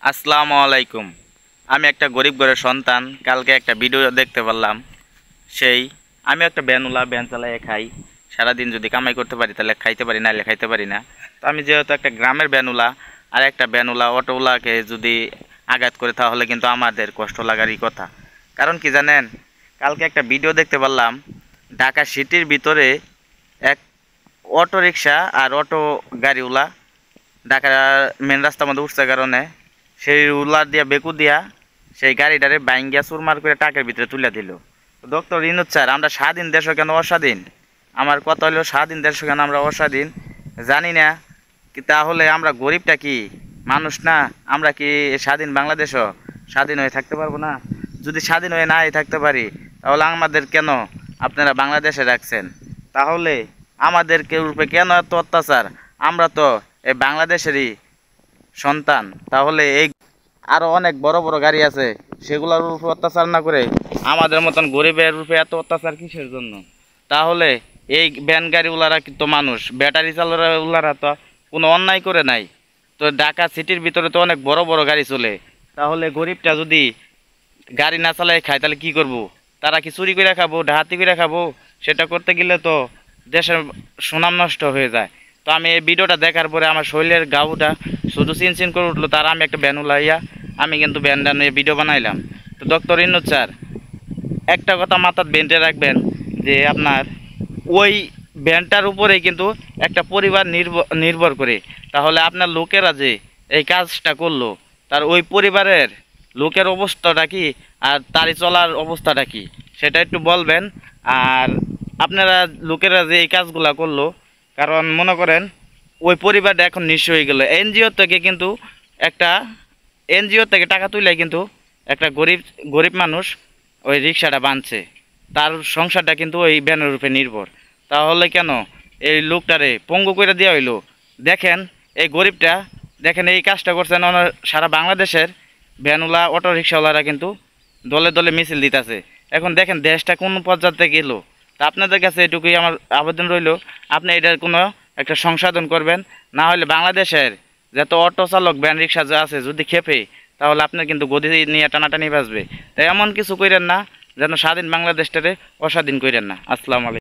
আসসালামু আলাইকুম। আমি একটা গরিব ঘরের সন্তান। কালকে একটা ভিডিও দেখতে পারলাম। সেই আমি একটা ভ্যান চালাইয়ে খাই। সারাদিন যদি কামাই করতে পারি তাহলে খাইতে পারি, নাহলে খাইতে পারি না। তো আমি যেহেতু একটা গ্রামের ভ্যানুলা, আর একটা ভ্যানুলা অটোওয়ালাকে যদি আঘাত করে তাহলে কিন্তু আমাদের কষ্ট লাগারই কথা। কারণ কি জানেন, কালকে একটা ভিডিও দেখতে পারলাম, ঢাকা সিটির ভিতরে এক অটো রিক্সা আর অটো গাড়িওয়ালা ঢাকার মেন রাস্তার মধ্যে উঠছে কারণে সেই রুলার দিয়া বেকু দিয়া সেই গাড়িটারে বাইঙ্গিয়া চুরমার করে টাকের ভিতরে তুলে দিল। ডক্টর ইনুজ স্যার, আমরা স্বাধীন দেশ কেন অস্বাধীন? আমার কথা হলো স্বাধীন দেশ কেন আমরা অস্বাধীন জানি না। তাহলে আমরা গরিবটা কি মানুষ না? আমরা কি স্বাধীন বাংলাদেশও স্বাধীন হয়ে থাকতে পারবো না? যদি স্বাধীন হয়ে নাই থাকতে পারি তাহলে আমাদের কেন আপনারা বাংলাদেশে রাখছেন? তাহলে আমাদেরকে রূপে কেন এত অত্যাচার? আমরা তো এই বাংলাদেশেরই সন্তান। তাহলে এই আরো অনেক বড় বড় গাড়ি আছে, সেগুলোর উপর অত্যাচার না করে আমাদের মতন গরিবের রূপে এত অত্যাচার কিসের জন্য? তাহলে এই ভ্যান গাড়িওয়ালারা কিন্তু মানুষ, ব্যাটারি চালাওয়ালারা তো কোনো অন্যায় করে নাই। তো ঢাকা সিটির ভিতরে তো অনেক বড় বড় গাড়ি চলে। তাহলে গরিবটা যদি গাড়ি না চালায় খায় তাহলে কি করব? তারা কি চুরি করে খাবো, ডাহাতি করে খাবো? সেটা করতে গেলে তো দেশের সুনাম নষ্ট হয়ে যায়। তো আমি এই ভিডিওটা দেখার পরে আমার শরীরের গাউটা শুধু চিনচিন করে উঠলো। তার আমি একটা ভ্যান উলাইয়া আমি কিন্তু ভ্যানটা নিয়ে ভিডিও বানাইলাম। তো ডক্টর ইনুজ স্যার, একটা কথা মাথায় বেঁধে রাখবেন যে আপনার ওই ভ্যানটার উপরেই কিন্তু একটা পরিবার নির্ভর করে। তাহলে আপনার লোকেরা যে এই কাজটা করলো, তার ওই পরিবারের লোকের অবস্থাটা কি আর তারই চলার অবস্থাটা কি সেটা একটু বলবেন। আর আপনারা লোকেরা যে এই কাজগুলা করলো, কারণ মনে করেন ওই পরিবারটা এখন নিঃস্ব হয়ে গেল। একটা এনজিও থেকে টাকা তুলে কিন্তু একটা গরিব গরিব মানুষ ওই রিক্সাটা বাঁধছে, তার সংসারটা কিন্তু ওই ভ্যানের উপরে নির্ভর। তাহলে কেন এই লোকটারে পঙ্গু করে দেওয়া হইলো? দেখেন এই গরিবটা, দেখেন এই কাজটা করছেন সারা বাংলাদেশের ভ্যানওয়ালা অটো রিক্সাওয়ালারা কিন্তু দলে দলে মিছিল দিতেছে। এখন দেখেন দেশটা কোন পর্যায়ে গেল। তা আপনাদের কাছে এটুকুই আমার আবেদন রইল, আপনি এটার কোনো একটা সংশোধন করবেন। না হলে বাংলাদেশের যত অটো চালক ভ্যান রিক্সা যা আছে যদি খেপে, তাহলে আপনার কিন্তু গদি নিয়ে টানাটানি বাজবে। তাই এমন কিছু করেন না যেন স্বাধীন বাংলাদেশটারে অস্বাধীন করেন না। আসসালামু আলাইকুম।